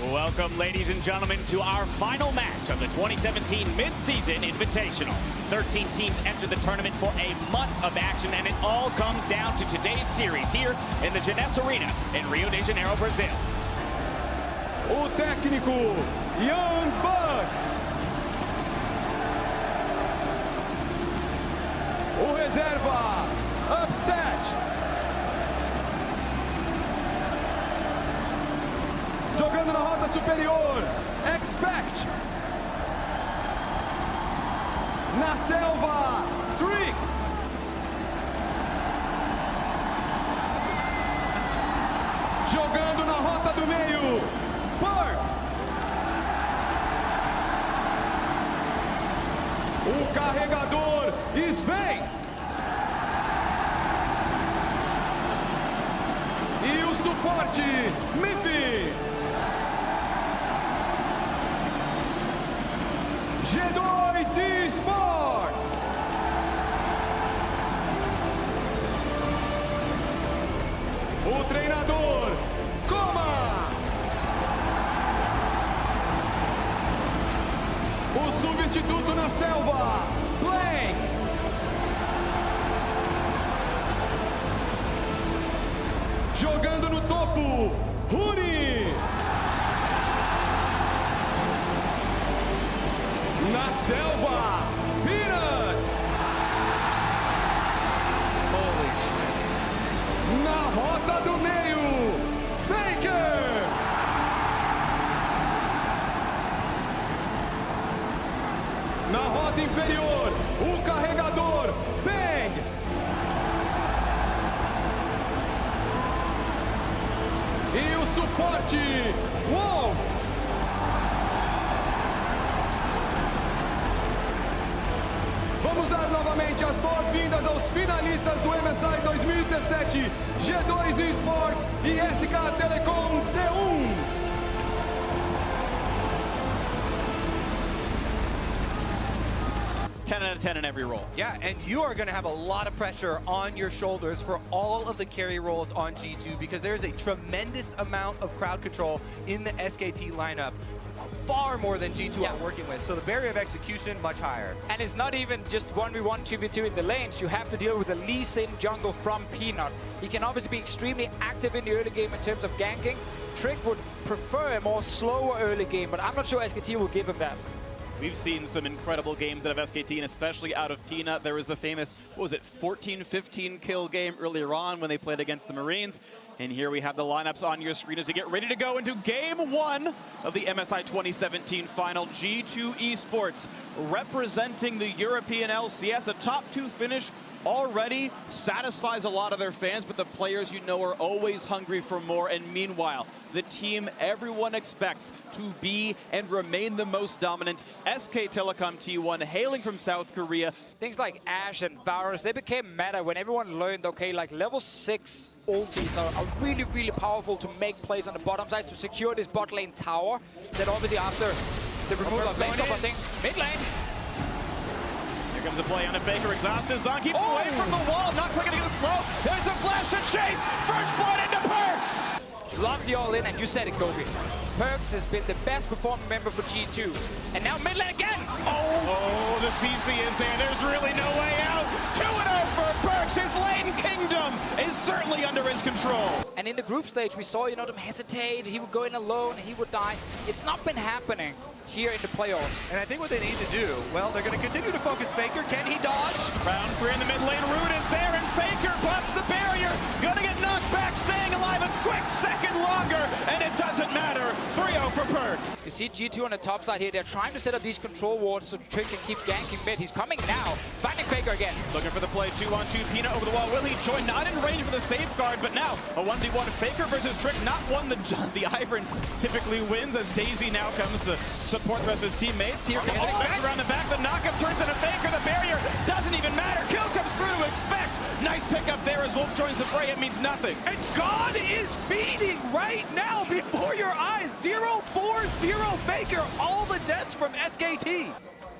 Welcome, ladies and gentlemen, to our final match of the 2017 Mid-Season Invitational. 13 teams enter the tournament for a month of action, and it all comes down to today's series here in the Genes Arena in Rio de Janeiro, Brazil. O técnico, Young Buck. O reserva, Upset. Jogando na rota superior, Expect. Na selva, Trick. Jogando na rota do meio, Perks. O carregador, Sven. E o suporte, Miffy. G2 Esports. O treinador, Coma. O substituto na selva, Blank. Jogando no topo, Rune. Na selva, Peanuts. Holy shit. Na rota do meio, Faker. Na rota inferior, o carregador, Bang. E o suporte, Wolf. Vamos dar novamente as boas-vindas aos finalistas do MSI 2017, G2 Esports e SK Telecom T1. Out of 10 in every role. Yeah, and you are going to have a lot of pressure on your shoulders for all of the carry roles on G2 because there's a tremendous amount of crowd control in the SKT lineup. Far more than G2 are working with, so the barrier of execution much higher. And it's not even just 1v1, 2v2 in the lanes. You have to deal with a Lee Sin jungle from Peanut. He can obviously be extremely active in the early game in terms of ganking. Trick would prefer a more slower early game, but I'm not sure SKT will give him that. We've seen some incredible games out of SKT, and especially out of Peanut. There was the famous, what was it, 14-15 kill game earlier on when they played against the Marines. And here we have the lineups on your screen as we get ready to go into Game 1 of the MSI 2017 final. G2 Esports representing the European LCS, a top 2 finish already satisfies a lot of their fans, but the players you know are always hungry for more. And meanwhile, the team everyone expects to be and remain the most dominant, SK Telecom T1, hailing from South Korea. Things like Ashe and Varus, they became meta when everyone learned, okay, like level 6 ultis are really, really powerful to make plays on the bottom side to secure this bot lane tower. Then obviously after the removal of lane top, I think, mid lane. Here comes a play on a Faker, exhausted. Zon keeps away from the wall, not quick enough to get slow. There's a flash to chase. First blood into Perks. Love the all-in, and you said it, Kobe. Perks has been the best performing member for G2. And now mid lane again. Oh, the CC is there. There's really no way out. 2-0 for Perks. His lane kingdom is certainly under his control. And in the group stage, we saw, them hesitate. He would go in alone, and he would die. It's not been happening here in the playoffs. And I think what they need to do, well, they're going to continue to focus Faker. Can he dodge? Round 3 in the mid lane. Root is there, and Faker pops the barrier. Gonna get knocked back, staying alive a quick second longer, and it doesn't matter. 3-0 for Perks. You see G2 on the top side here. They're trying to set up these control wards so Trick can keep ganking mid. He's coming now. Finding Faker again. Looking for the play, 2-on-2. Peanut over the wall. Will he join? Not in range for the safeguard, but now a 1v1 Faker versus Trick. Not one the Ivern typically wins, as Daisy now comes to support the rest of his teammates. Here comes Expect around the back. The knockup turns into Faker. The barrier doesn't even matter. Kill comes through to Expect. Nice pickup there as Wolf joins the fray. It means nothing. And God is feeding right now before your eyes. 0-4-0 Faker. All the deaths from SKT.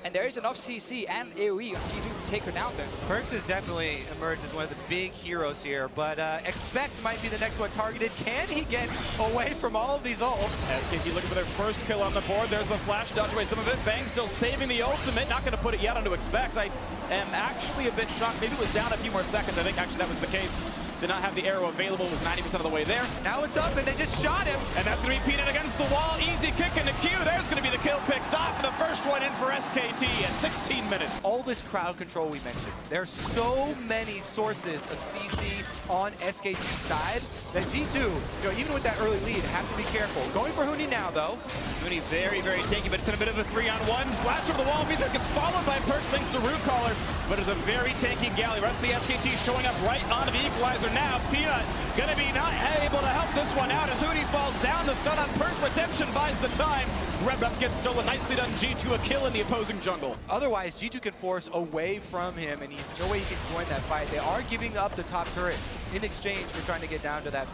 And there is enough CC and AoE on G2 to take her down there. Perks has definitely emerged as one of the big heroes here, but Expect might be the next one targeted. Can he get away from all of these ults? SKT looking for their first kill on the board. There's the flash, dodge away some of it. Bang still saving the ultimate. Not going to put it yet onto Expect. I am actually a bit shocked. Maybe it was down a few more seconds. I think actually that was the case. Did not have the arrow available, was 90% of the way there. Now it's up, and they just shot him. And that's going to be Peanut against the wall. Easy kick into Q. There's going to be the kill picked off. The first one in for SKT at 16 minutes. All this crowd control we mentioned. There's so many sources of CC on SKT's side that G2, even with that early lead, have to be careful. Going for Huni now, though. Huni very, very tanky, but it's in a bit of a 3-on-1. Flash over the wall. Means it gets followed by Perks thanks to Root Caller, but it's a very tanky galley. The rest of the SKT showing up right onto the equalizer now. Peanut gonna be not able to help this one out as Huni falls down. The stun on Perks. Redemption buys the time. Red Buff gets stolen. Nicely done. G2 a kill in the opposing jungle. Otherwise, G2 can force away from him, and he's no way he can join that fight. They are giving up the top turret in exchange for trying to get down to that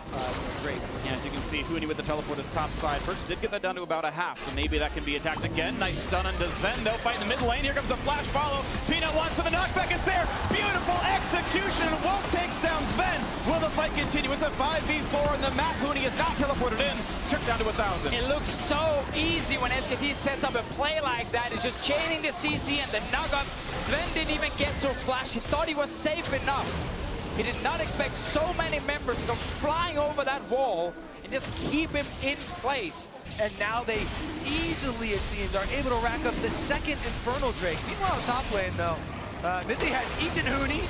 Drake. Yeah, as you can see, Huni with the teleport is top side. Perks did get that down to about a half, so maybe that can be attacked again. Nice stun onto Sven. They'll fight in the mid lane. Here comes a flash follow. Peanut wants to the knockback. It's there. Beautiful execution. Wolf takes down Sven. Will the fight continue? It's a 5v4 on the map. Huni is not teleported in. Trick down to 1,000. It looks so easy when SKT sets up a play like that. It's just chaining the CC and the knock-up. Sven didn't even get to flash. He thought he was safe enough. He did not expect so many members to come flying over that wall and just keep him in place. And now they easily, it seems, are able to rack up the second Infernal Drake. Meanwhile, top lane, though, Mithy has eaten Huni.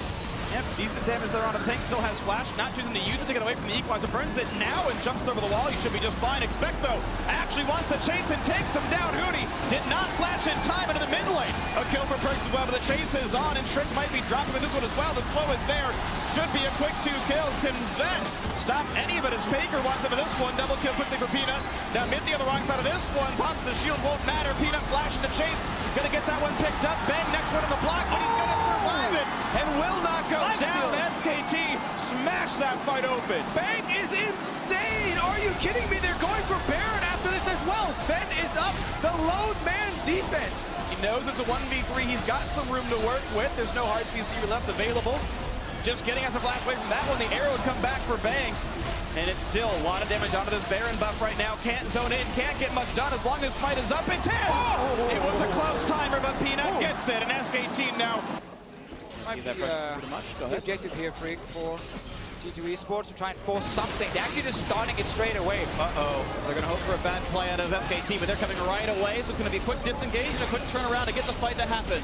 Yep, decent damage there on the tank. Still has flash. Not choosing to use it to get away from the equalizer. Burns it now and jumps over the wall. He should be just fine. Expect, though, actually wants to chase and takes him down. Huni did not flash in time into the mid lane. A kill for Perks as well, but the chase is on, and Trick might be dropping with this one as well. The slow is there. Should be a quick 2 kills. Can Sven stop any of it as Faker wants him in this one. Double kill quickly for Peanut. Now Mithy on the wrong side of this one. Pops the shield, won't matter. Peanut flashing the chase. Gonna get that one picked up. Bang, next one on the block, but he's gonna survive it and will not go down. SKT smash that fight open. Bang is insane. Are you kidding me? They're going for Baron after this as well. Sven is up. The lone man defense. He knows it's a 1v3. He's got some room to work with. There's no hard CC left available. Just getting us a flash away from that one. The arrow would come back for Bang. And it's still a lot of damage onto this Baron buff right now. Can't zone in, can't get much done as long as fight is up. It's him! It was a close timer, but Peanut gets it. And SKT now. Might be the objective here, Freak, for G2 Esports to try and force something. They're actually just starting it straight away. They're going to hope for a bad play out of SKT, but they're coming right away. So it's going to be a quick disengage and a quick turnaround to get the fight to happen.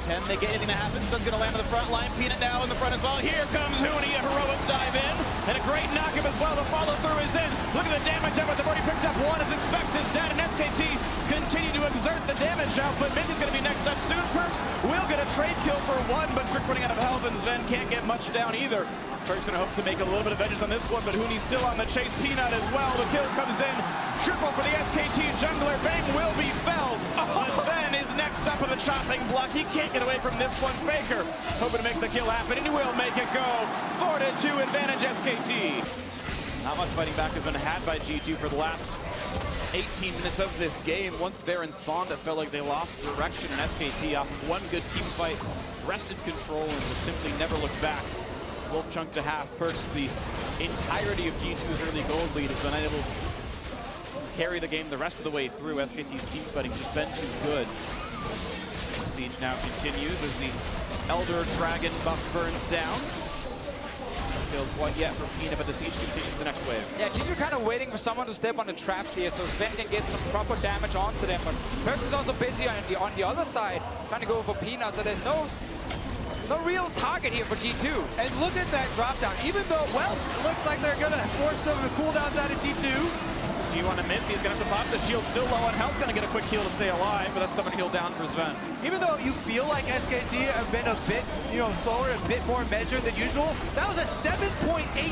Can they get anything to happen? Stun's going to land on the front line. Peanut now in the front as well. Here comes Huni, a heroic dive in. And a great knock-up as well. The follow-through is in. Look at the damage out. They've already picked up one as Expect is dead. And SKT continue to exert the damage output. Mithy's going to be next up soon. Perks will get a trade kill for one, but Trick running out of health, and Sven can't get much down either. Perks going to hope to make a little bit of edges on this one, but Huni's still on the chase. Peanut as well. The kill comes in. Triple for the SKT jungler. Bang will be felled. Sven is next up on the chopping block. He can't get away from this one. Faker hoping to make the kill happen, and he will make it go. 4-2 advantage SKT. Not much fighting back has been had by G2 for the last 18 minutes of this game. Once Baron spawned, it felt like they lost direction, and SKT off of one good team fight wrested control and just simply never looked back. Wolf chunk to half. Perks the entirety of G2's early gold lead has been able to carry the game the rest of the way through. SKT's team fighting has been too good. The siege now continues as the Elder Dragon buff burns down. No kills quite yet for Peanut, but the siege continues the next wave. Yeah, G2 kind of waiting for someone to step on the traps here so Sven can get some proper damage onto them. But Perks is also busy on the other side, trying to go for Peanut, so there's no real target here for G2. And look at that drop down. Even though, well, it looks like they're going to force some cooldowns out of G2. G1 and Mithy is going to have to pop the shield. Still low on health. Going to get a quick heal to stay alive, but that's someone heal down for Sven. Even though you feel like SKT have been a bit, slower, a bit more measured than usual, that was a 7,800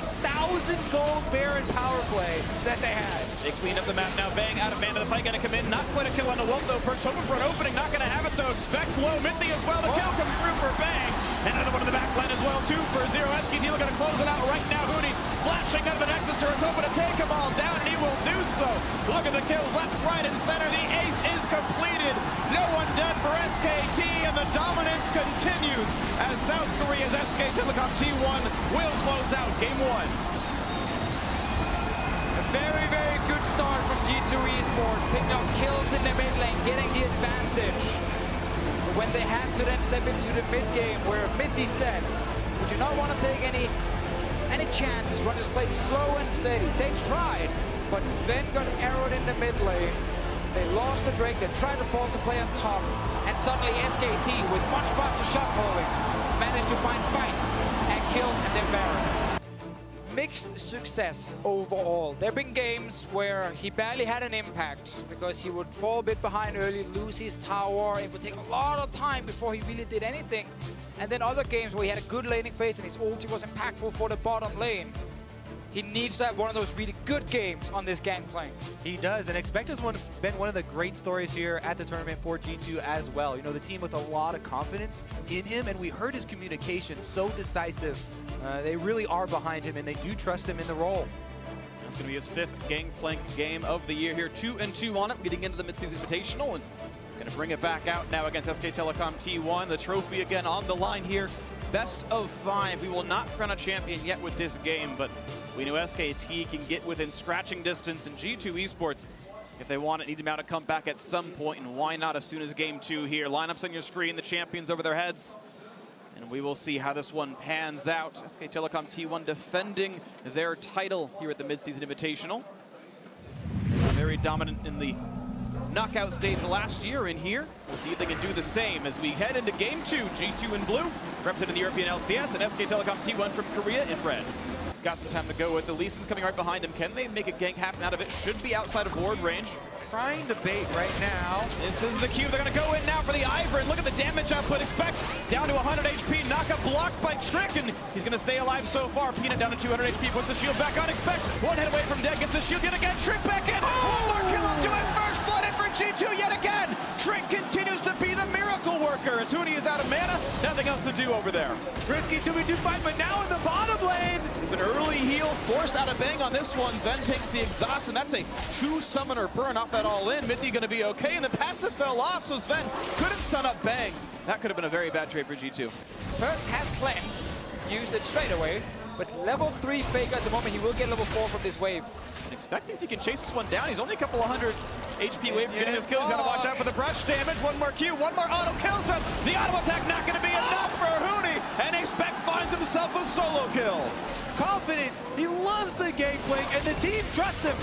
gold Baron power play that they had. They clean up the map now. Bang out of mana. The fight going to come in. Not quite a kill on the Wolf, though. Perks hoping for an opening. Not going to have it, though. Expect low. Mithy as well. The kill comes through for Bang. And another one in the back line as well. 2 for 0. SKT going to close it out right now. Huni flashing out of the Nexus turret, hoping to take them all down, and he will do so. Look at the kills left, right, and center. The ace is completed. No one dead for SKT, and the dominance continues as South Korea's SK Telecom T1 will close out Game 1. A very, very good start from G2 Esports, picking up kills in the mid lane, getting the advantage. But when they had to then step into the mid game, where Mithy said, we do not want to take any chances. We're just played slow and steady. They tried, but Sven got arrowed in the mid lane. They lost the Drake, they tried to force a play on top, and suddenly SKT, with much faster shot calling, managed to find fights and kills and then Baron. Mixed success overall. There have been games where he barely had an impact because he would fall a bit behind early, lose his tower. It would take a lot of time before he really did anything. And then other games where he had a good laning phase and his ulti was impactful for the bottom lane. He needs to have one of those really good games on this Gangplank. He does, and Expect has been one of the great stories here at the tournament for G2 as well. You know, the team with a lot of confidence in him, and we heard his communication so decisive. They really are behind him, and they do trust him in the role. It's going to be his 5th Gangplank game of the year here. 2-2 on it, leading into the Mid-Season Invitational, and going to bring it back out now against SK Telecom T1. The trophy again on the line here. Best of 5. We will not crown a champion yet with this game, but we know SKT can get within scratching distance, and G2 Esports, if they want it, need them out to come back at some point, and why not as soon as Game 2 here. Lineups on your screen, the champions over their heads, and we will see how this one pans out. SK Telecom T1 defending their title here at the Mid-Season Invitational. Very dominant in the knockout stage last year in here. We'll see if they can do the same as we head into Game 2. G2 in blue, representing the European LCS, and SK Telecom T1 from Korea in red. He's got some time to go with the Lee Sin's coming right behind him. Can they make a gank happen out of it? Should be outside of ward range. Trying to bait right now. This is the cue. They're going to go in now for the Ivor. And look at the damage output. Expect down to 100 HP. Knockup blocked by Trick, and he's going to stay alive so far. Peanut down to 200 HP. Puts the shield back on. Expect one hit away from dead. Gets the shield yet again. Trick back in. One more kill. I'll do it. First blood in for G2 yet again. Trick continues to be the miracle worker as Huni is out of mana. Nothing else to do over there. Risky 2v2 fight, but now in the bottom lane. It's an early heal forced out of Bang on this one. Sven takes the exhaust, and that's a 2 summoner burn off that all in. Mithy going to be okay, and the passive fell off, so Sven couldn't stun up Bang. That could have been a very bad trade for G2. Perks has cleanse, used it straight away. With level 3 Faker at the moment, he will get level 4 from this wave. And Expect thinks he can chase this one down. He's only a couple of 100 HP away from getting his kill. He's got to watch out for the brush damage. One more Q, one more auto kills him. The auto attack not going to be enough for Huni, and Expect finds himself a solo kill. Confidence, he loves the Gangplank, and the team trusts him.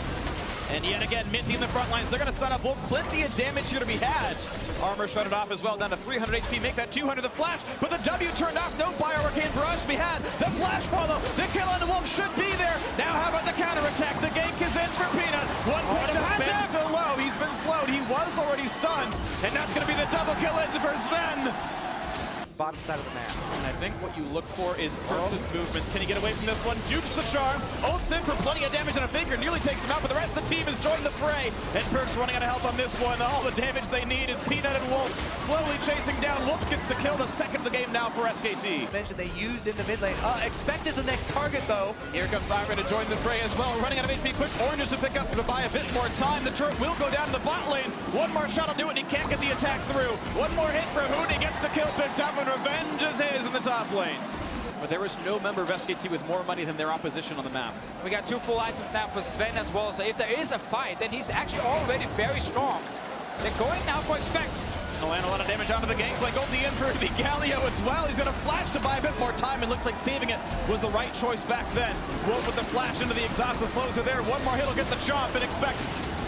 And yet again, Mithy in the front lines. They're going to stun up Wolf. Plenty of damage here to be had. Armor shredded off as well, down to 300 HP. Make that 200 the flash, but the W turned off. No Bio Arcane Barrage to be had. The flash follow. The kill on the Wolf should be there. Now how about the counterattack? The gank is in for Peanut. 1 point of Sven so low. He's been slowed. He was already stunned. And that's going to be the double kill in for Sven. Bottom side of the map. And I think what you look for is Perks' movements. Can he get away from this one? Jukes the charm. Ults in for plenty of damage on a finger. Nearly takes him out, but the rest of the team has joined the fray. And Perks running out of help on this one. All the damage they need is Peanut and Wolf slowly chasing down. Wolf gets the kill, the second of the game now for SKT. Mentioned they used in the mid lane. Expect is the next target though. Here comes Ivor to join the fray as well. Running out of HP quick. Oranges to pick up to buy a bit more time. The turret will go down to the bot lane. One more shot will do it. He can't get the attack through. One more hit for Huni. Gets the kill picked up, and revenge is his in the top lane. But there is no member of SKT with more money than their opposition on the map. We got 2 full items now for Sven as well, so if there is a fight, then he's actually already very strong. They're going now for Expect. He'll land a lot of damage onto the Gangplank. Ulti in for the Galio as well. He's going to flash to buy a bit more time. It looks like saving it was the right choice back then. Wolf with the flash into the exhaust. The slows are there. One more hit will get the chomp, and Expect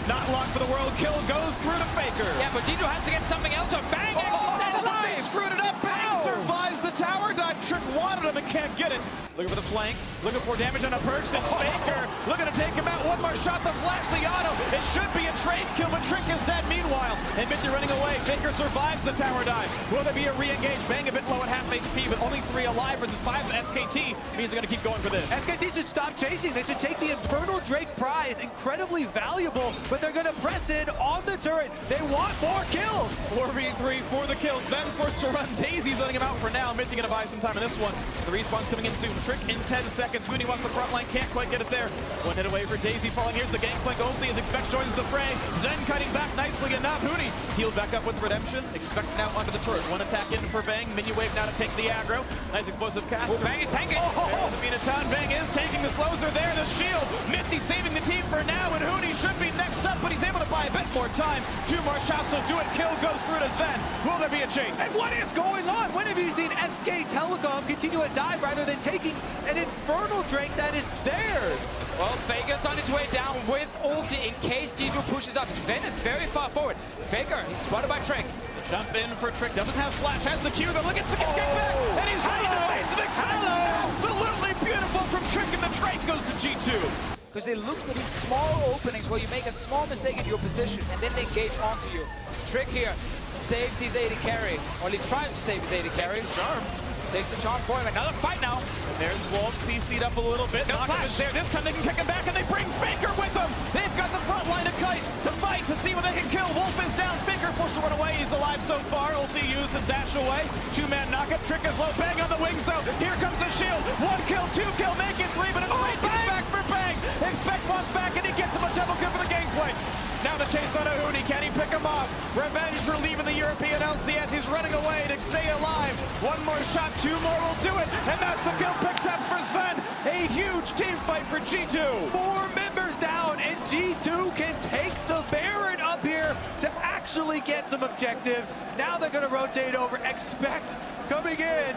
not locked for the world. Kill goes through to Faker. Yeah, but G2 has to get something else on. Bang! Actually stayed alive! They screwed it up. Bang survives the tower dive. Trick wanted him and can't get it. Looking for the flank. Looking for damage on a Perks. It's Faker looking to take him out. One more shot. The flash, the auto. It should be a trade kill, but Trick is dead meanwhile. And Mithy running away. Faker survives the tower dive. Will there be a re-engage? Bang a bit low at half HP, but only 3 alive versus 5 of SKT. Means they're going to keep going for this. SKT should stop chasing. They should take the Infernal Drake prize. Incredibly valuable, but they're going to press in on the turret. They want more kills. 4v3 for the kills. Then forced to run. Daisy's letting him out for now. Mithy going to buy some time in this one. The respawn's coming in soon. Trick in 10 seconds. Huni wants the front line. Can't quite get it there. One hit away for Daisy falling. Here's the Gangplank ulti as Expect joins the fray. Zen cutting back. Nice nicely enough. Huni healed back up with Redemption. Expect now under the turret. One attack in for Bang. Minion wave now to take the aggro. Nice explosive cast. Oh, Bang is tanking. Minaton. Bang is taking the slows are there. The shield. Nifty saving the team for now, and Huni should be next up, but he's able to buy a bit more time. 2 more shots will do it. Kill goes through to Sven. Will there be a chase? And what is going on? When have you seen SK Telecom continue a dive rather than taking an infernal drink that is theirs? Well, Faker's on his way down with ulti in case G2 pushes up. Sven is very far forward. Faker, he's spotted by Trick. Jump in for Trick. Doesn't have flash. Has the Q. Though look at the get back, and he's right in the face of Expect. Absolutely beautiful from Trick, and the trade goes to G2. Because they look for these small openings where you make a small mistake in your position and then they engage onto you. Trick here saves his AD carry, or at least tries to save his AD carry. Charm. Takes the charm for him. Another fight now. There's Wolf CC'd up a little bit. Knockup is there. This time they can kick him back, and they bring Faker with them. They've got the front line of Kite to fight to see what they can kill. Wolf is down. Faker forced to run away. He's alive so far. Ulti used and dash away. 2-man knockup. Trick is low. Bang on the wings though. Here comes the shield. 1 kill, 2 kill, make it 3, but a trade gets back for Bang. Expect wants back, and he gets him a double kill for the gameplay. Now the chase on Huni. Can he pick him off? Revenge for leaving the European LCS. He's running away to stay alive. 1 more shot, 2 more will do it. And that's the kill picked up for Sven. A huge team fight for G2. 4 members down, and G2 can take the Baron up here to actually get some objectives. Now they're going to rotate over. Expect coming in,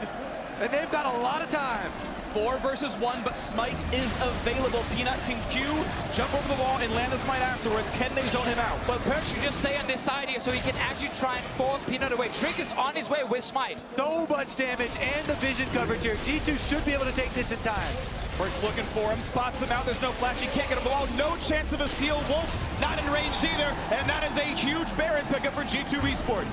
and they've got a lot of time. 4 versus 1, but Smite is available. Peanut can Q, jump over the wall, and land the Smite afterwards. Can they zone him out? But Perk should just stay on this side here so he can actually try and force Peanut away. Trick is on his way with Smite. So much damage and the vision coverage here. G2 should be able to take this in time. Perk's looking for him, spots him out. There's no flash, he can't get him the wall. No chance of a steal. Wolf not in range either, and that is a huge Baron pickup for G2 Esports.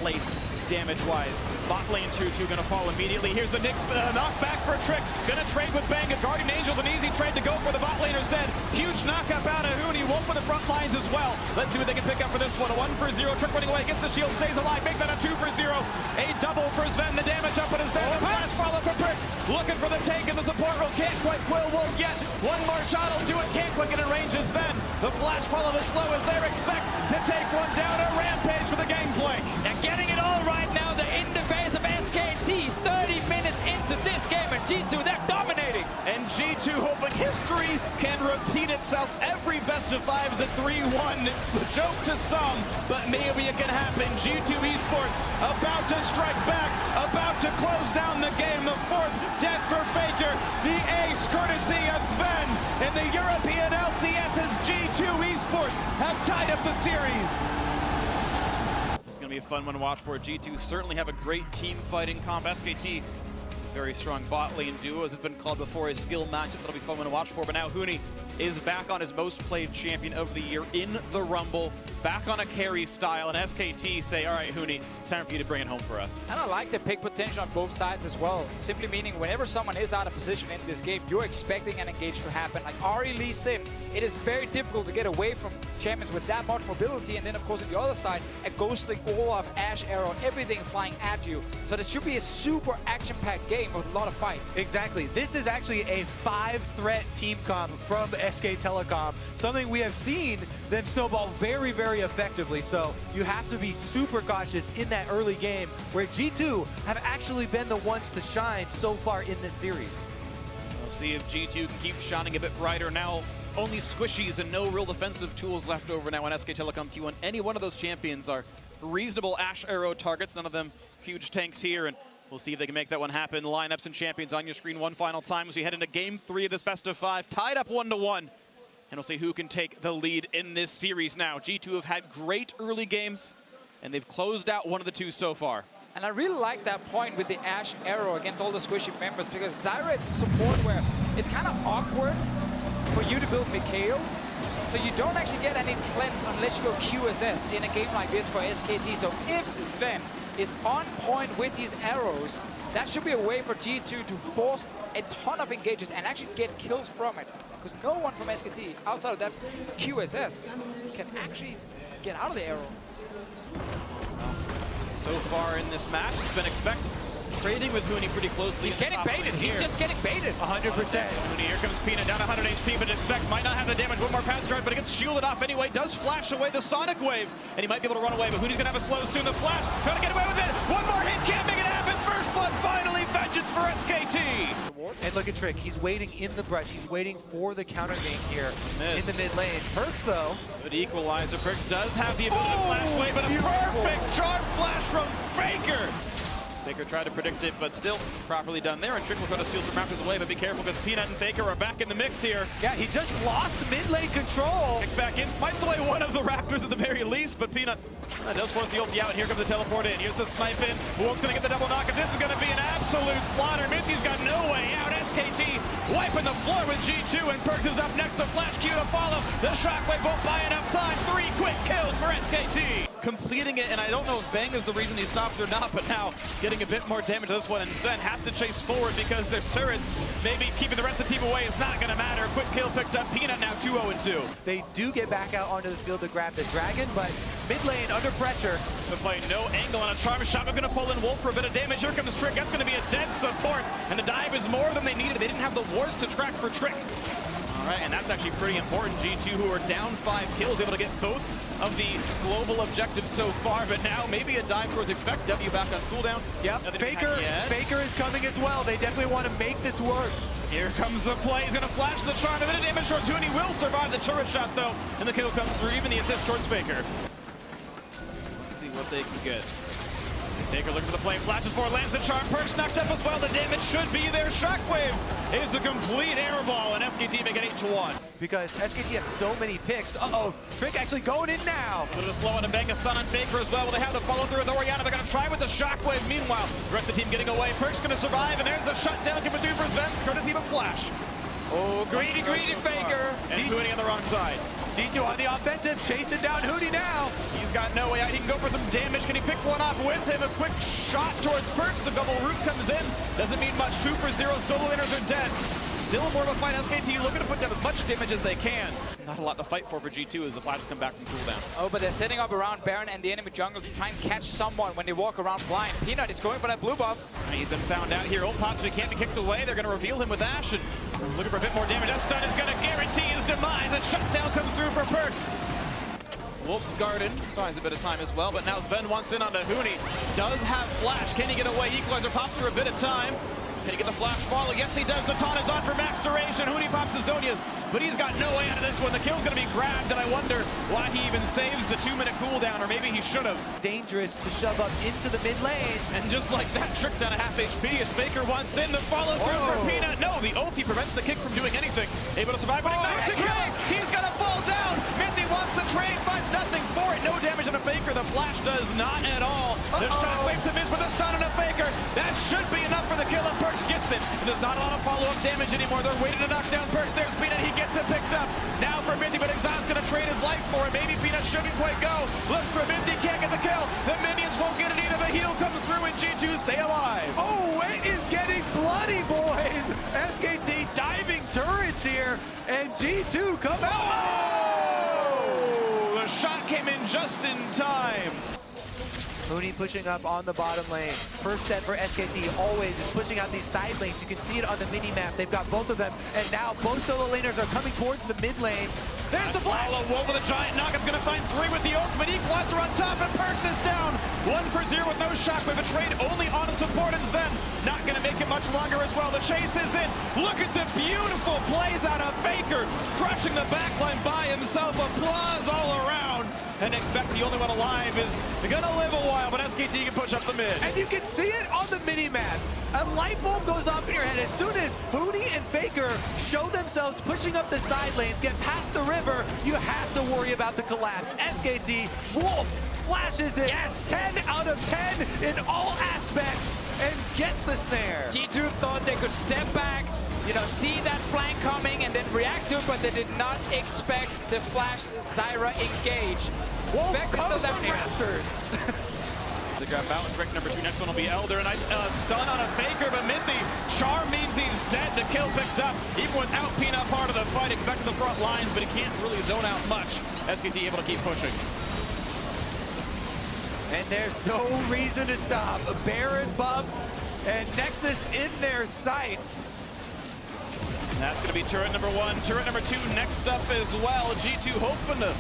Place damage-wise. Bot lane 2-2 gonna fall immediately. Here's the knockback for Trick. Gonna trade with Bang. A Guardian Angel's an easy trade to go for the bot laner's dead. Huge knockup out of Huni. Wolf for the front lines as well. Let's see what they can pick up for this one. A 1 for 0. Trick running away, gets the shield, stays alive. Make that a 2 for 0. A double for Sven. The damage up and is there. The flash follow for Prick. Looking for the tank in the support role. Can't quite quill Wolf yet. 1 more shot will do it. Can't quite get in range as Sven. The flash follow is slow as there. Expect to take one down. A rampage for the gameplay. They're getting it all right now. They're in the face of SKT. 30 minutes into this game, and G2, they're dominating. And G2 hoping history can repeat itself. Every best of 5 is a 3-1. It's a joke to some, but maybe it can happen. G2 Esports about to strike back, about to close down the game. The 4th death for Faker. The ace courtesy of Sven. And the European LCS as G2 Esports have tied up the series. It's going to be a fun one to watch for. G2 certainly have a great team fighting comp. SKT, very strong bot lane duo, as it's been called before, a skill matchup that'll be fun one to watch for. But now Huni is back on his most played champion of the year in the Rumble, back on a carry style, and SKT say, all right, Huni, it's time for you to bring it home for us. And I like the pick potential on both sides as well. Simply meaning whenever someone is out of position in this game, you're expecting an engage to happen. Like Ari Lee Sin, it is very difficult to get away from champions with that much mobility. And then, of course, on the other side, a ghosting Olaf, Ashe Arrow, everything flying at you. So this should be a super action-packed game with a lot of fights. Exactly. This is actually a 5-threat team comp from SK Telecom, something we have seen them snowball very, very effectively. So you have to be super cautious in that early game where G2 have actually been the ones to shine so far in this series. We'll see if G2 can keep shining a bit brighter. Now only squishies and no real defensive tools left over now on SK Telecom T1. Any one of those champions are reasonable Ashe Arrow targets, none of them huge tanks here, and we'll see if they can make that one happen. Lineups and champions on your screen one final time as we head into game 3 of this best of 5, tied up 1-1. And we'll see who can take the lead in this series now. G2 have had great early games, and they've closed out one of the 2 so far. And I really like that point with the Ashe Arrow against all the squishy members, because Zyra is support where it's kind of awkward for you to build Mikhails. So you don't actually get any cleanse unless you go QSS in a game like this for SKT. So if Sven is on point with these arrows, that should be a way for G2 to force a ton of engages and actually get kills from it. Because no one from SKT outside of that QSS can actually get out of the arrow. So far in this match, it's been expect trading with Huni pretty closely. He's getting baited. He's just getting baited. 100%. Huni, here comes Peanut down 100 HP, but expect might not have the damage. One more pound start, but it gets shielded off anyway. Does flash away the Sonic Wave, and he might be able to run away, but Huni's gonna have a slow soon. The flash, trying to get away with it. One more hit, can't make it happen. First blood, finally, vengeance for SKT. And look at Trick, he's waiting in the brush. He's waiting for the counter gank here in the mid lane. Perks though. Good equalizer. Perks does have the ability to flash away, but a perfect charm flash from Faker. Faker tried to predict it, but still properly done there. And Trick will try to steal some Raptors away, but be careful because Peanut and Faker are back in the mix here. Yeah, he just lost mid lane control. Kick back in, smites away one of the Raptors at the very least, but Peanut does force the ulti out, and here comes the teleport in. Here's the snipe in. Huong's going to get the double knock, and this is going to be an absolute slaughter. Minty's got no way out. SKT wiping the floor with G2, and Perks is up next. The flash Q to follow. The shockwave won't buy enough time. 3 quick kills for SKT. Completing it, and I don't know if Bang is the reason he stopped or not, but now getting a bit more damage to this one, and Zen has to chase forward because their turrets, maybe keeping the rest of the team away is not going to matter. Quick kill picked up. Peanut now 2-0-2. They do get back out onto the field to grab the dragon, but mid lane under pressure. To play no angle on a charm shot. We're going to pull in Wolf for a bit of damage. Here comes Trick. That's going to be a dead support, and the dive is more than they needed. They didn't have the wards to track for Trick. All right, and that's actually pretty important. G2, who are down 5 kills, able to get both of the global objectives so far, but now maybe a dive towards expect. W back on cooldown. Yep, Faker is coming as well. They definitely want to make this work. Here comes the play. He's going to flash the charm. A bit of damage towards Huni. Will survive the turret shot, though, and the kill comes through. Even the assist towards Faker. Let's see what they can get. Faker looking for the play, flashes forward, lands the charm. Perks knocked up as well. The damage should be there. Shockwave is a complete airball, and SKT make it 8-1. Because SKT has so many picks. Uh-oh, Trick actually going in now. A little slow on a bang, a stun on Faker as well. Will they have the follow through with Orianna? They're going to try with the shockwave. Meanwhile, the rest of the team getting away. Perks going to survive, and there's a shutdown coming through for Sven. Courtesy of a flash. Oh, greedy Faker. And Huni on the wrong side. G2 on the offensive, chasing down Huni now. He's got no way out. He can go for some damage. Can he pick one off with him? A quick shot towards Perks. The double root comes in. Doesn't mean much. 2 for 0. Solo winners are dead. Still more of a fight. SKT looking to put down as much damage as they can. Not a lot to fight for G2 as the flashes come back from cooldown. Oh, but they're setting up around Baron and the enemy jungle to try and catch someone when they walk around blind. Peanut is going for that blue buff. He's been found out here. Ult pops, but he can't be kicked away. They're going to reveal him with Ash, and looking for a bit more damage. That stun is going to guarantee his demise. A shutdown comes through for Perks. Wolf's Garden finds a bit of time as well, but now Sven wants in onto Huni. Does have flash. Can he get away? Equalizer pops for a bit of time. Can he get the flash follow? Yes, he does. The taunt is on for max duration. Huni pops the Zonias, but he's got no way out of this one. The kill's going to be grabbed, and I wonder why he even saves the 2-minute cooldown, or maybe he should have. Dangerous to shove up into the mid lane. And just like that, Trick down a half HP as Faker wants in the follow through for Peanut. No, the ulti prevents the kick from doing anything. Able to survive, but ignites the kill. He's going to fall down. Minty wants the trade, finds nothing for it. No damage on a Faker. The flash does not at all. The shockwave to miss with a stun on a Faker. That should be enough for the kill, and Perks gets it. There's not a lot of follow-up damage anymore. They're waiting to knock down Perks. There's Peanut. He gets it picked up. Now for Minty, but Exhaust's going to trade his life for it. Maybe Peanut shouldn't quite go. Looks for Minty, can't get the kill. The minions won't get it either. The heal comes through, and G2 stay alive. Oh, it is getting bloody, boys. SKT diving turrets here, and G2 come out. Oh! The shot came in just in time. Huni pushing up on the bottom lane. First step for SKT always is pushing out these side lanes. You can see it on the mini-map. They've got both of them, and now both solo laners are coming towards the mid lane. There's the flash! Wolf with a giant knock. It's going to find 3 with the ultimate. Equalizer on top, and Perks is down. 1 for 0 with no shockwave. A trade only on a support, and Sven not going to make it much longer as well. The chase is in. Look at the beautiful plays out of Faker, crushing the backline by himself. Applause all around. And expect the only one alive is gonna live a while, but SKT can push up the mid. And you can see it on the mini-map. A light bulb goes off in your head as soon as Huni and Faker show themselves pushing up the side lanes, get past the river, you have to worry about the collapse. SKT, Wolf flashes it. Yes! 10 out of 10 in all aspects and gets the snare. G2 thought they could step back, see that flank coming and then react to it, but they did not expect the flash Zyra engage. Wolf comes from Raptors. The grab out with Trick number 2. Next one will be Elder. A nice stun on a Faker, but Minty, charm means he's dead. The kill picked up. Even without Peanut part of the fight, expecting the front lines, but he can't really zone out much. SKT able to keep pushing. And there's no reason to stop. A Baron buff and Nexus in their sights. That's going to be turret number 1. Turret number 2 next up as well. G2 hoping to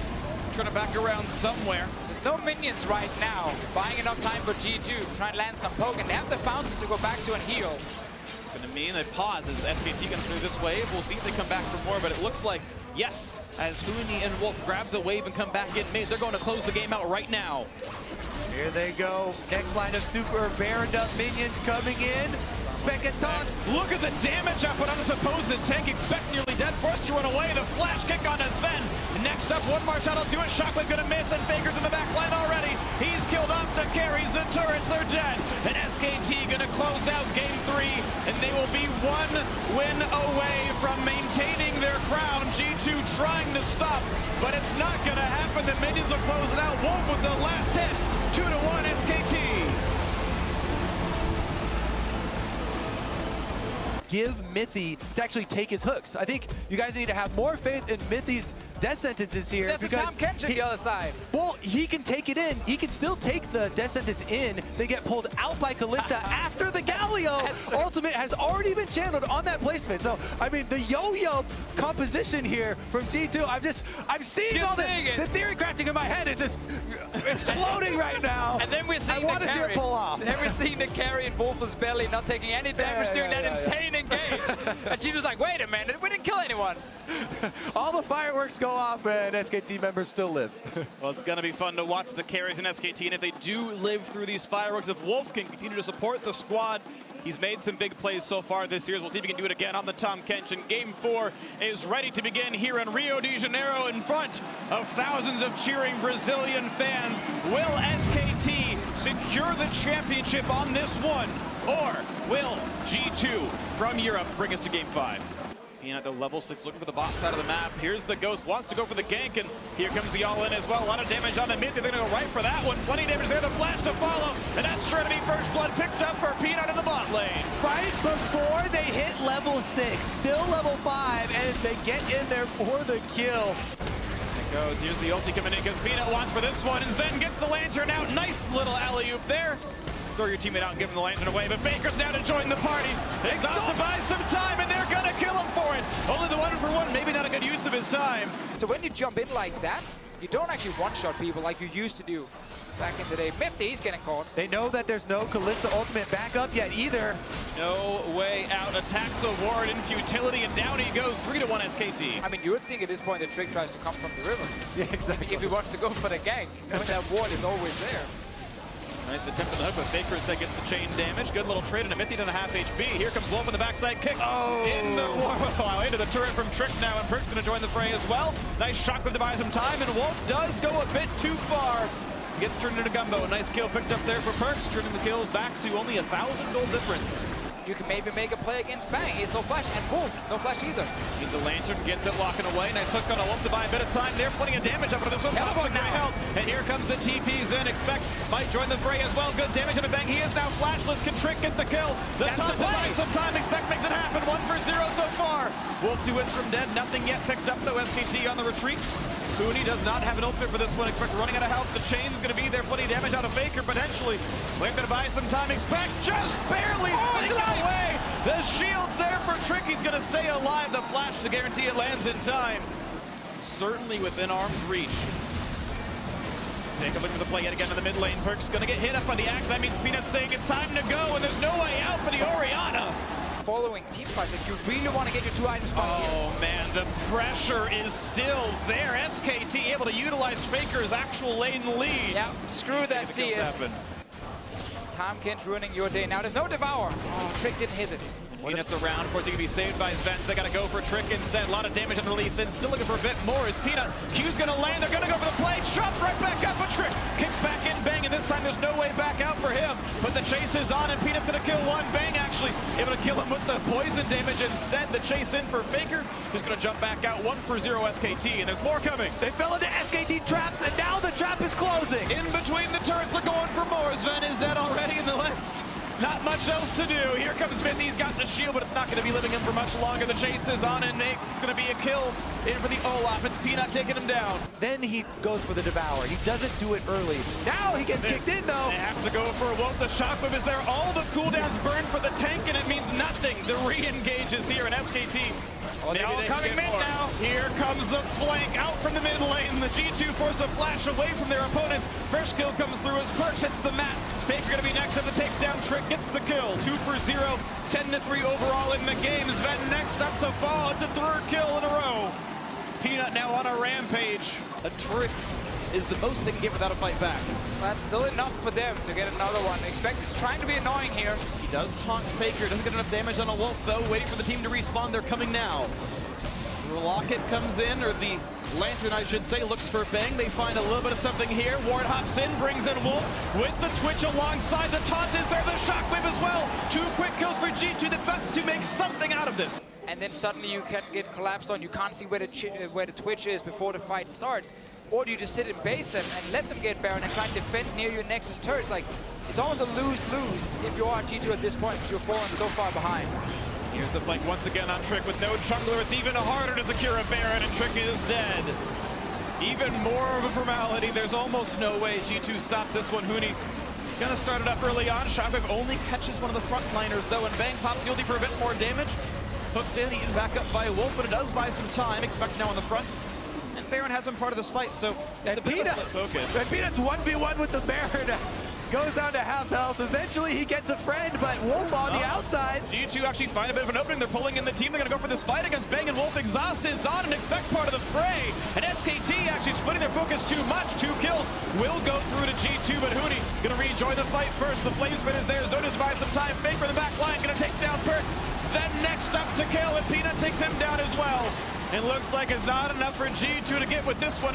turn it back around somewhere. There's no minions right now. Buying enough time for G2 to try and land some poke, and they have the fountain to go back to and heal. Going to mean they pause as SKT comes through this wave. We'll see if they come back for more, but it looks like, yes, as Huni and Wolf grab the wave and come back in mid, they're going to close the game out right now. Here they go. Next line of super baroned up minions coming in. Spec gets taunts. Look at the damage output on the supposed tank. Expect nearly dead. Forced to run away. The flash kick on Sven. Next up, one more shot will do it. Shockwave gonna miss, and Faker's in the back line already. He's killed off the carries. The turrets are dead. And SKT gonna close out game 3, and they will be 1 win away from maintaining their crown. G2 trying to stop, but it's not gonna happen. The minions will close it out. Wolf with the last hit. 2-1 SKT. Give Mythy to actually take his hooks. I think you guys need to have more faith in Mythy's death sentences here. That's a Tom Kench on the other side. Well, he can take it in. He can still take the death sentence in. They get pulled out by Kalista after the Galio ultimate has already been channeled on that placement. So, I mean, the yo-yo composition here from G2, I'm seeing all the theory crafting in my head is just exploding right now. And then we're seeing I want to see it pull off. Then we're seeing the carry in Wolf's belly, not taking any damage during that insane engage. And G2's like, wait a minute, we didn't kill anyone. All the fireworks go off and SKT members still live. Well, it's going to be fun to watch the carries in SKT, and if they do live through these fireworks, if Wolf can continue to support the squad, he's made some big plays so far this year. We'll see if he can do it again on the Tom Kench. And game 4 is ready to begin here in Rio de Janeiro in front of thousands of cheering Brazilian fans. Will SKT secure the championship on this one, or will G2 from Europe bring us to game 5? At the level 6, looking for the bot side of the map. Here's the Ghost, wants to go for the gank, and here comes the all-in as well. A lot of damage on the mid. They're going to go right for that one. Plenty of damage there. The flash to follow, and that's trying to be first blood picked up for Peanut in the bot lane. Right before they hit level 6, still level 5, and they get in there for the kill. It goes. Here's the ulti coming in because Peanut wants for this one, and Sven gets the lantern out. Nice little alley-oop there. Throw your teammate out and give him the lantern away, but Baker's now to join the party. Exhaust to buy some time, and they're gonna kill him for it. Only the 1-for-1, maybe not a good use of his time. So when you jump in like that, you don't actually one-shot people like you used to do back in the day. Mythy's getting caught. They know that there's no Kalista ultimate backup yet either. No way out. Attacks a ward in futility, and down he goes. 3-1 SKT. I mean, you would think at this point the trick tries to come from the river. Yeah, exactly. If he wants to go for the gank, knowing that ward is always there. Nice attempt on the hook, but Baker instead gets the chain damage. Good little trade, and a Mythy down a half HP. Here comes Wolf on the backside kick. Oh! In the wow, into the turret from Trick now, and Perk's going to join the fray as well. Nice shockwave to buy some time, and Wolf does go a bit too far. Gets turned into Gumbo. Nice kill picked up there for Perks, turning the kills back to only 1,000 gold difference. You can maybe make a play against Bang. He has no flash, and Wolf, no flash either. Needs the lantern, gets it locking away. Nice hook on a Wolf to buy a bit of time there. Plenty of damage up for this one. Teleport now. Help. And here comes the TPs in. Expect might join the fray as well. Good damage on a Bang. He is now flashless. Can Trick get the kill? The That's top the to buy play. some time. Expect makes it happen. 1-for-0 so far. Wolf 2 hits from dead. Nothing yet picked up though. SKT on the retreat. Huni does not have an ultimate for this one. Expect running out of health. The chain is going to be there. Plenty of damage out of Faker potentially. We're going to buy some time. Expect just barely sneaking away. The shield's there for Trick. He's going to stay alive. The flash to guarantee it lands in time. Certainly within arm's reach. Take a look at the play yet again in the mid lane. Perk's going to get hit up by the axe. That means Peanut's saying it's time to go, and there's no way out for the Orianna. Following team fights, if you really want to get your 2 items by here. Oh man, the pressure is still there. SKT able to utilize Faker's actual lane lead. Yeah, screw that CS. Tom Kench ruining your day. Now there's no Devour. Oh, Trick didn't hit it. Peanut's around. Of course, he can be saved by Sven. They got to go for Trick instead. A lot of damage on the Lee Sin. Still looking for a bit more. Is Peanut. Q's going to land. They're going to go for the play. Shots right back up. But Trick kicks back in. Bang. And this time there's no way back out for him. But the chase is on. And Peanut's going to kill one. Bang actually able to kill him with the poison damage. Instead, the chase in for Faker. Who's going to jump back out. 1-for-0 SKT. And there's more coming. They fell into SKT traps, and now the trap is closing. In between the turrets, they're going for more. Sven is dead already in the list. Not much much else to do. Here comes Mithy. He's got the shield, but it's not going to be living him for much longer. The chase is on, and it's going to be a kill in for the Olaf. It's Peanut taking him down. Then he goes for the Devour. He doesn't do it early. Now he gets kicked in, though. They have to go for a Wolf. The shockwave is there. All the cooldowns burn for the tank, and it means nothing. The re-engage is here in SKT. They're all coming mid now. Here comes the flank out from the mid lane. The G2 forced to flash away from their opponents. First kill comes through as Perks hits the mat. Faker going to be next up to take down Trick. Gets the kill. 2 for 0. 10-3 overall in the game. Sven next up to fall. It's a third kill in a row. Peanut now on a rampage. A Trick is the most they can get without a fight back. That's still enough for them to get another one. Expect is trying to be annoying here. He does taunt Faker. Doesn't get enough damage on a Wolf, though. Waiting for the team to respawn. They're coming now. The Rocket comes in, or the Lantern, I should say, looks for Bang. They find a little bit of something here. Ward hops in, brings in Wolf with the Twitch alongside. The taunt is there. The shockwave as well. 2 quick kills for G2. The best to make something out of this. And then suddenly you can get collapsed on. You can't see where the Twitch is before the fight starts. Or do you just sit and base them and let them get Baron and try and defend near your Nexus turrets? Like, it's almost a lose-lose if you are G2 at this point because you're falling so far behind. Here's the flank once again on Trick with no jungler. It's even harder to secure a Baron, and Trick is dead. Even more of a formality. There's almost no way G2 stops this one. Huni gonna start it up early on. Shockwave only catches one of the frontliners though, and Bang pops the ulti for a bit more damage. Hooked in, eaten back up by Wolf, but it does buy some time. Expect now on the front. And Baron has been part of this fight, so and Peanut's 1v1 with the Baron. Goes down to half health. Eventually he gets a friend, but Wolf on the outside. G2 actually find a bit of an opening. They're pulling in the team. They're going to go for this fight against Bang and Wolf. Exhaust is on and expect part of the fray. And SKT actually splitting their focus too much. 2 kills will go through to G2, but Huni going to rejoin the fight first. The flame spin is there. Zoda's buys some time. Faker in the back line going to take down Perks. Then next up to kill, and Peanut takes him down as well. It looks like it's not enough for G2 to get with this one.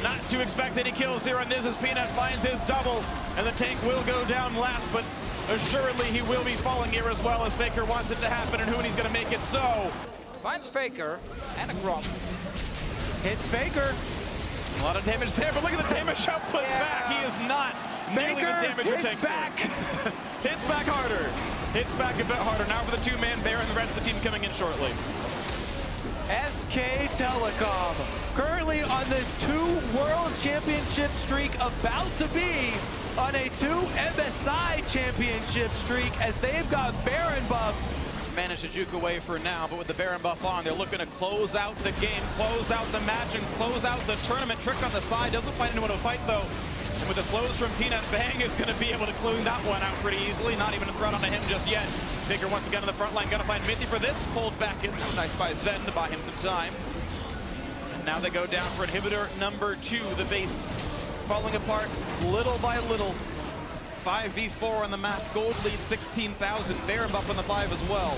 Not to expect any kills here on this as Peanut finds his double, and the tank will go down last, but assuredly he will be falling here as well as Faker wants it to happen, and Huni's going to make it so. Finds Faker and a Grump. Hits Faker. A lot of damage there, but look at the damage output back. He is not nearly the damage it takes. Back. Hits back harder. Hits back a bit harder. Now for the 2-man Baron, the rest of the team coming in shortly. SK Telecom, currently on the 2 World Championship streak, about to be on a 2 MSI Championship streak as they've got Baron buff. Managed to juke away for now, but with the Baron buff on, they're looking to close out the game, close out the match, and close out the tournament. Trick on the side, doesn't find anyone to fight though. And with the slows from Peanut, Bang is going to be able to close that one out pretty easily. Not even a threat onto him just yet. Faker once again on the front line, going to find Mithy for this. Pulled back in. Nice by Sven to buy him some time. And now they go down for inhibitor number 2. The base falling apart little by little. 5v4 on the map. Gold lead 16,000. Baron buff on the 5 as well.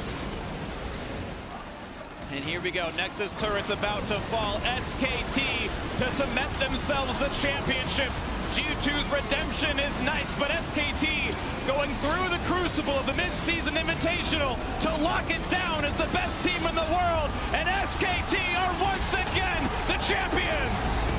And here we go. Nexus turret's about to fall. SKT to cement themselves the championship. G2's redemption is nice, but SKT going through the crucible of the mid-season invitational to lock it down as the best team in the world. And SKT are once again the champions.